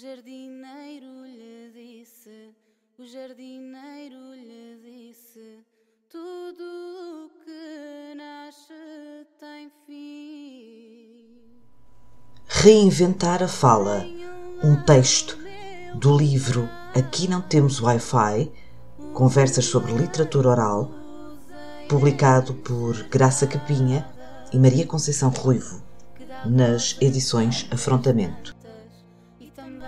jardineiro lhe disse, tudo o que nasce tem fim. Reinventar a fala, um texto do livro Aqui Não Temos Wi-Fi, conversas sobre literatura oral, publicado por Graça Capinha e Maria Conceição Ruivo, nas edições Afrontamento.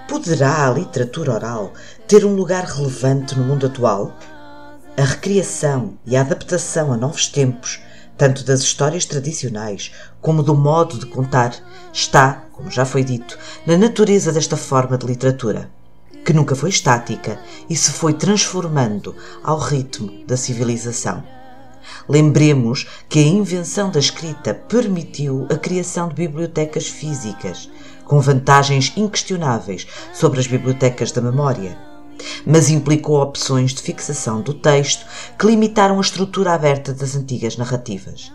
Poderá a literatura oral ter um lugar relevante no mundo atual? A recriação e a adaptação a novos tempos, tanto das histórias tradicionais como do modo de contar, está, como já foi dito, na natureza desta forma de literatura, que nunca foi estática e se foi transformando ao ritmo da civilização. Lembremos que a invenção da escrita permitiu a criação de bibliotecas físicas, com vantagens inquestionáveis sobre as bibliotecas da memória, mas implicou opções de fixação do texto que limitaram a estrutura aberta das antigas narrativas.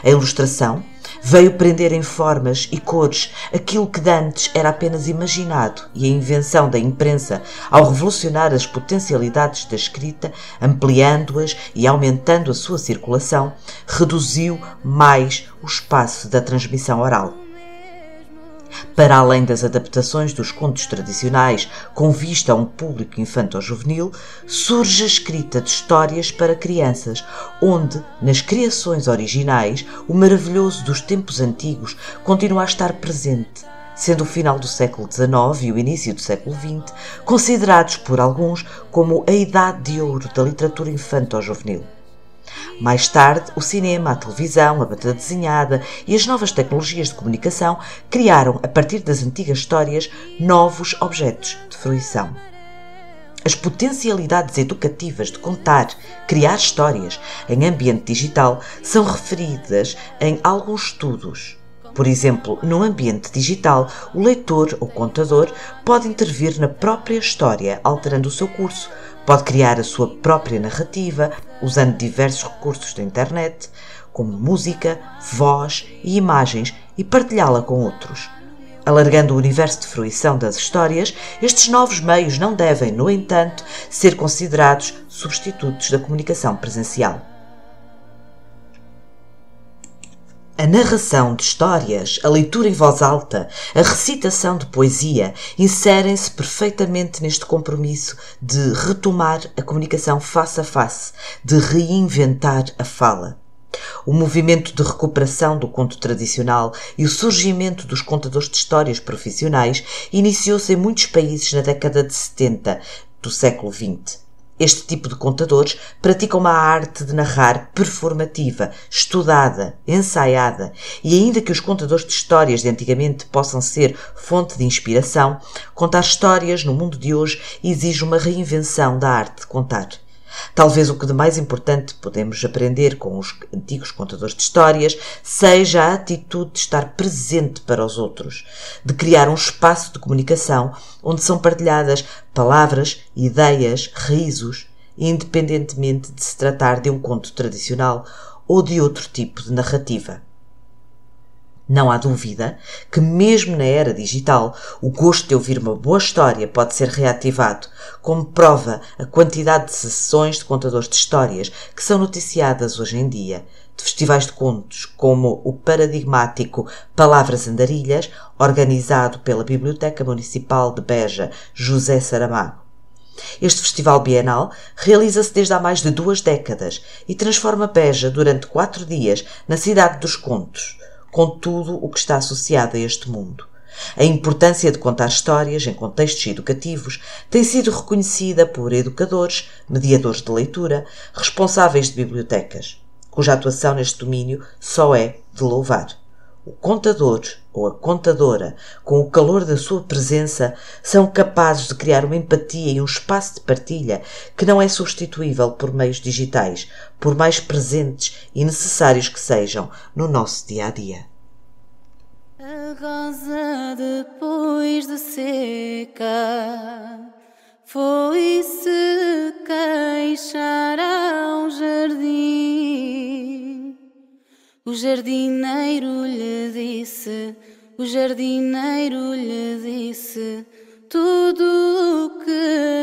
A ilustração veio prender em formas e cores aquilo que de antes era apenas imaginado, e a invenção da imprensa, ao revolucionar as potencialidades da escrita, ampliando-as e aumentando a sua circulação, reduziu mais o espaço da transmissão oral. Para além das adaptações dos contos tradicionais com vista a um público infanto-juvenil, surge a escrita de histórias para crianças, onde, nas criações originais, o maravilhoso dos tempos antigos continua a estar presente, sendo o final do século XIX e o início do século XX considerados por alguns como a idade de ouro da literatura infanto-juvenil. Mais tarde, o cinema, a televisão, a banda desenhada e as novas tecnologias de comunicação criaram, a partir das antigas histórias, novos objetos de fruição. As potencialidades educativas de contar, criar histórias em ambiente digital são referidas em alguns estudos. Por exemplo, no ambiente digital, o leitor ou contador pode intervir na própria história, alterando o seu curso. Pode criar a sua própria narrativa, usando diversos recursos da internet, como música, voz e imagens, e partilhá-la com outros. Alargando o universo de fruição das histórias, estes novos meios não devem, no entanto, ser considerados substitutos da comunicação presencial. A narração de histórias, a leitura em voz alta, a recitação de poesia inserem-se perfeitamente neste compromisso de retomar a comunicação face a face, de reinventar a fala. O movimento de recuperação do conto tradicional e o surgimento dos contadores de histórias profissionais iniciou-se em muitos países na década de 70 do século XX. Este tipo de contadores pratica uma arte de narrar performativa, estudada, ensaiada, e ainda que os contadores de histórias de antigamente possam ser fonte de inspiração, contar histórias no mundo de hoje exige uma reinvenção da arte de contar. Talvez o que de mais importante podemos aprender com os antigos contadores de histórias seja a atitude de estar presente para os outros, de criar um espaço de comunicação onde são partilhadas palavras, ideias, risos, independentemente de se tratar de um conto tradicional ou de outro tipo de narrativa. Não há dúvida que, mesmo na era digital, o gosto de ouvir uma boa história pode ser reativado, como prova a quantidade de sessões de contadores de histórias que são noticiadas hoje em dia, de festivais de contos como o paradigmático Palavras Andarilhas, organizado pela Biblioteca Municipal de Beja, José Saramago. Este festival bienal realiza-se desde há mais de 2 décadas e transforma Beja durante 4 dias na cidade dos contos, com tudo o que está associado a este mundo. A importância de contar histórias em contextos educativos tem sido reconhecida por educadores, mediadores de leitura, responsáveis de bibliotecas, cuja atuação neste domínio só é de louvar. O contador ou a contadora, com o calor da sua presença, são capazes de criar uma empatia e um espaço de partilha que não é substituível por meios digitais, por mais presentes e necessários que sejam no nosso dia-a-dia. A rosa depois de seca foi se queixar ao jardim. O jardineiro lhe disse, tudo o que